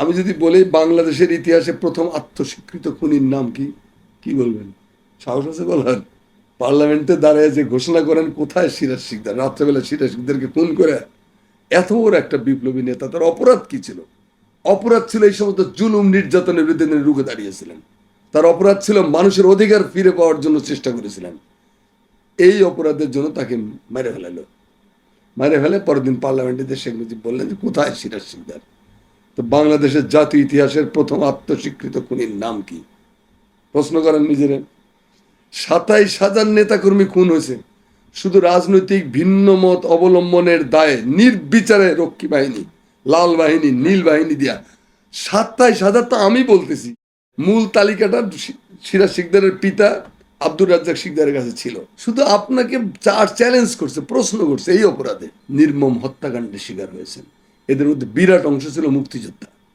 আমি যদি বলি বাংলাদেশের ইতিহাসে প্রথম আত্মস্বীকৃত খুনির নাম কি, কি বলবেন? সাহস আছে বলার? পার্লামেন্টে দাঁড়িয়ে যে ঘোষণা করেন কোথায় সিরাজ শিকদার, রাত্রেবেলা সিরাজ শিকদারকে খুন করে, এত বড় একটা বিপ্লবী নেতা, তার অপরাধ কি ছিল? অপরাধ ছিল এই সমস্ত জুলুম নির্যাতনের বিরুদ্ধে তিনি রুখে দাঁড়িয়েছিলেন। তার অপরাধ ছিল মানুষের অধিকার ফিরে পাওয়ার জন্য চেষ্টা করেছিলেন। এই অপরাধের জন্য তাকে মেরে ফেলালো। মেরে ফেলে পরের দিন পার্লামেন্টে শেখ মুজিব বললেন যে কোথায় সিরাজ শিকদার? তো বাংলাদেশের জাতীয় ইতিহাসের প্রথম আত্মস্বীকৃত খুনির নাম কি? প্রশ্ন করেন নিজেরা। 27,000 নেতাকর্মী খুন হয়েছে শুধু রাজনৈতিক ভিন্ন মত অবলম্বনের দায়ে, নির্বিচারে রক্ষী বাহিনী, লাল বাহিনী, নীল বাহিনী দিয়া। 27,000 তো আমি বলতেছি, মূল তালিকাটা সিরাজ শিকদারের পিতা আব্দুর রাজ্জাক শিকদারের কাছে ছিল। শুধু আপনাকে চ্যালেঞ্জ করছে, প্রশ্ন করছে, এই অপরাধে নির্মম হত্যাকাণ্ডের শিকার হয়েছেন। এদের মধ্যে বিরাট অংশ ছিল মুক্তিযোদ্ধা।